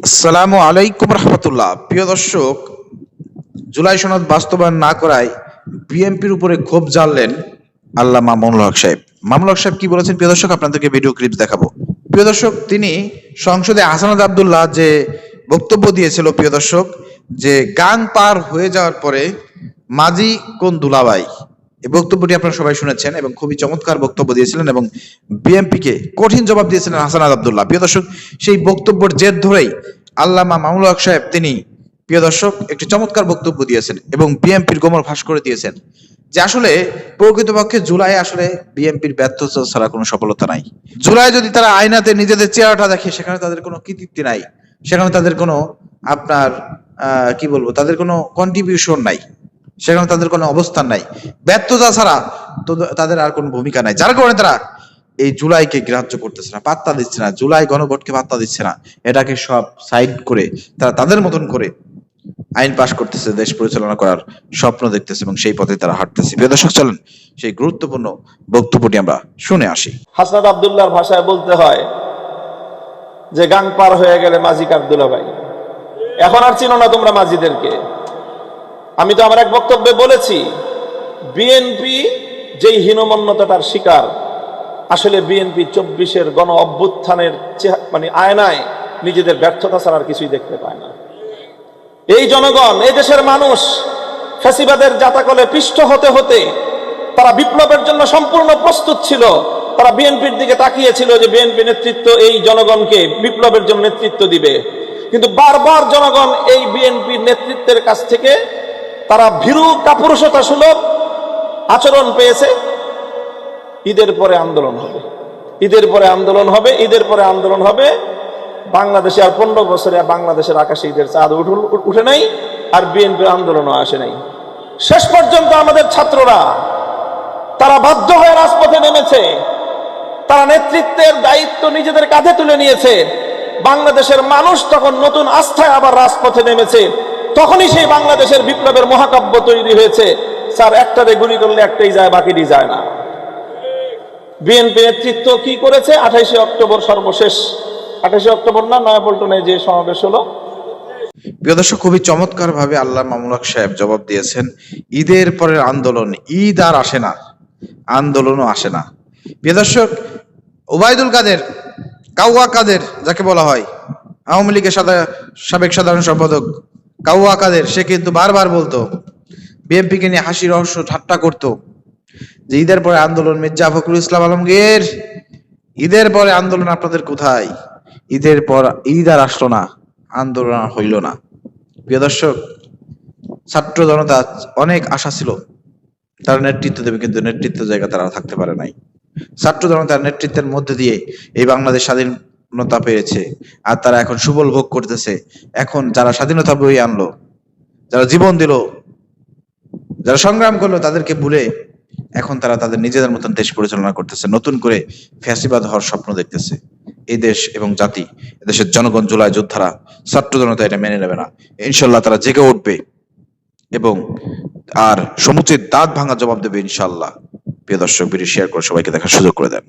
আসসালামু আলাইকুম রহমতুল্লাহ। প্রিয় দর্শক, জুলাই সনদ বাস্তবায়ন না করায় বিএনপির উপরে ক্ষোভ জ্বাললেন আল্লামা মামুনুল হক সাহেব। মামুনুল হক সাহেব কি বলেছেন প্রিয় দর্শক, আপনাদেরকে ভিডিও ক্লিপ দেখাবো। প্রিয় দর্শক, তিনি সংসদে হাসানাত আব্দুল্লাহ যে বক্তব্য দিয়েছিল প্রিয় দর্শক, যে গাং পার হয়ে যাওয়ার পরে মাঝি কোন দুলাভাই, এই বক্তব্যটি আপনারা সবাই শুনেছেন এবং খুবই চমৎকার বক্তব্য দিয়েছিলেন এবং বিএনপিকে কঠিন জবাব দিয়েছিলেন হাসানাত আব্দুল্লাহ। প্রিয় দর্শক, সেই বক্তব্যের জের ধরেই আল্লামা মামুনুল হক সাহেব তিনি প্রিয় দর্শক একটি চমৎকার বক্তব্য দিয়েছেন এবং বিএনপির গোমর ফাঁস করে দিয়েছেন যে আসলে প্রকৃতপক্ষে জুলাই আসলে বিএনপির ব্যর্থতা ছাড়া কোনো সফলতা নাই। জুলাই যদি তারা আয়নাতে নিজেদের চেহারাটা দেখে, সেখানে তাদের কোনো কৃতিত্ব নাই, সেখানে তাদের কোনো আপনার কি বলবো, তাদের কোনো কন্ট্রিবিউশন নাই, সেখানে তাদের কোনো অবস্থান নাই। ব্যর্থতা ছাড়া তো তাদের আর কোনো ভূমিকা নাই, যার কারণে তারা এই জুলাইকে গ্রাহ্য করতেছে না, পাত্তা দিচ্ছে না, জুলাই গণভোটকে পাত্তা দিচ্ছে না। এটাকে সব সাইড করে তারা তাদের মতন করে আইন পাশ করতেছে, দেশ পরিচালনা করার স্বপ্ন দেখতেছে এবং সেই পথে তারা হাঁটতেছে। প্রিয় দর্শক, চলেন সেই গুরুত্বপূর্ণ বক্তব্যটি আমরা শুনে আসি। হাসনাত আব্দুল্লাহর ভাষায় বলতে হয় যে গাং পার হয়ে গেলে মাঝি কার দুলাভাই। এখন আর চিনো না তোমরা মাঝিদেরকে। আমি তো আমার এক বক্তব্যে বলেছি, বিএনপি যেই হীনমন্যতার শিকার, আসলে বিএনপি 24-এর গণ অভ্যুত্থানের মানে আয়নায় নিজেদের ব্যর্থতা ছাড়া আর কিছুই দেখতে পায় না। এই জনগণ, এই দেশের মানুষ ফ্যাসিবাদের জাতাকলে পিষ্ট হতে হতে তারা বিপ্লবের জন্য সম্পূর্ণ প্রস্তুত ছিল। তারা বিএনপির দিকে তাকিয়েছিল যে বিএনপি নেতৃত্ব এই জনগণকে বিপ্লবের জন্য নেতৃত্ব দিবে, কিন্তু বারবার জনগণ এই বিএনপির নেতৃত্বের কাছ থেকে তারা ভীরু কাপুরুষতা সুলভ আচরণ পেয়েছে। ঈদের পরে আন্দোলন হবে, ঈদের পরে আন্দোলন হবে, ঈদের পরে আন্দোলন হবে। বাংলাদেশে আর 15 বছরে বাংলাদেশের আকাশে ঈদের চাঁদ উঠে নাই, আর বিএনপির আন্দোলনও আসে নাই। শেষ পর্যন্ত আমাদের ছাত্ররা তারা বাধ্য হয়ে রাজপথে নেমেছে, তারা নেতৃত্বের দায়িত্ব নিজেদের কাঁধে তুলে নিয়েছে। বাংলাদেশের মানুষ তখন নতুন আস্থায় আবার রাজপথে নেমেছে। তখনই সেই বাংলাদেশের বিপ্লবের মহাকাব্য তৈরি হয়েছে। স্যার, একটারে গুলি করলে একটাই যায়, বাকিটি যায় না। বিএনপি নেতৃত্ব কি করেছে? 28 অক্টোবর সর্বশেষ, 28 অক্টোবর না, নয়াপল্টনে যে সমাবেশ হলো। প্রিয় দর্শক, খুবই চমৎকার ভাবে আল্লাহ মামুনুল হক সাহেব জবাব দিয়েছেন। ঈদের পরের আন্দোলন, ঈদ আর আসে না, আন্দোলনও আসে না। প্রিয় দর্শক, ওবায়দুল কাদের, কাউয়া কাদের যাকে বলা হয়, আওয়ামী লীগের সাবেক সাধারণ সম্পাদক কাউয়া কাদের, সে কিন্তু বারবার বলতো, বিএনপিকে নিয়ে হাসি রহস্য ঠাট্টা করতো যে ঈদের পরে আন্দোলন। মির্জা ফখরুল ইসলাম আলমগীর, ঈদের পরে আন্দোলন আপনাদের কোথায়? ঈদের পর ঈদ আর আসলো না, আন্দোলন হইল না। প্রিয় দর্শক, ছাত্র জনতা অনেক আশা ছিল তারা নেতৃত্ব দেবে, কিন্তু নেতৃত্ব জায়গা তারা থাকতে পারে নাই। ছাত্র জনতার নেতৃত্বের মধ্যে দিয়ে এই বাংলাদেশ স্বাধীনতা পেয়েছে, আর তারা এখন সুবল ভোগ করতেছে। এখন যারা স্বাধীনতা বই আনলো, যারা জীবন দিল, যারা সংগ্রাম করলো, তাদেরকে ভুলে এখন তারা তাদের নিজেদের মতন দেশ পরিচালনা করতেছে, নতুন করে ফ্যাসিবাদ হওয়ার স্বপ্ন দেখতেছে। এই দেশ এবং জাতি, এদেশের জনগণ, জুলাই যোদ্ধারা, ছাত্র জনতা এটা মেনে নেবে না। ইনশাল্লাহ তারা জেগে উঠবে এবং আর সমুচিত দাঁত ভাঙা জবাব দেবে ইনশাল্লাহ। প্রিয় দর্শক, ভিডিও শেয়ার করে সবাইকে দেখার সুযোগ করে দেন।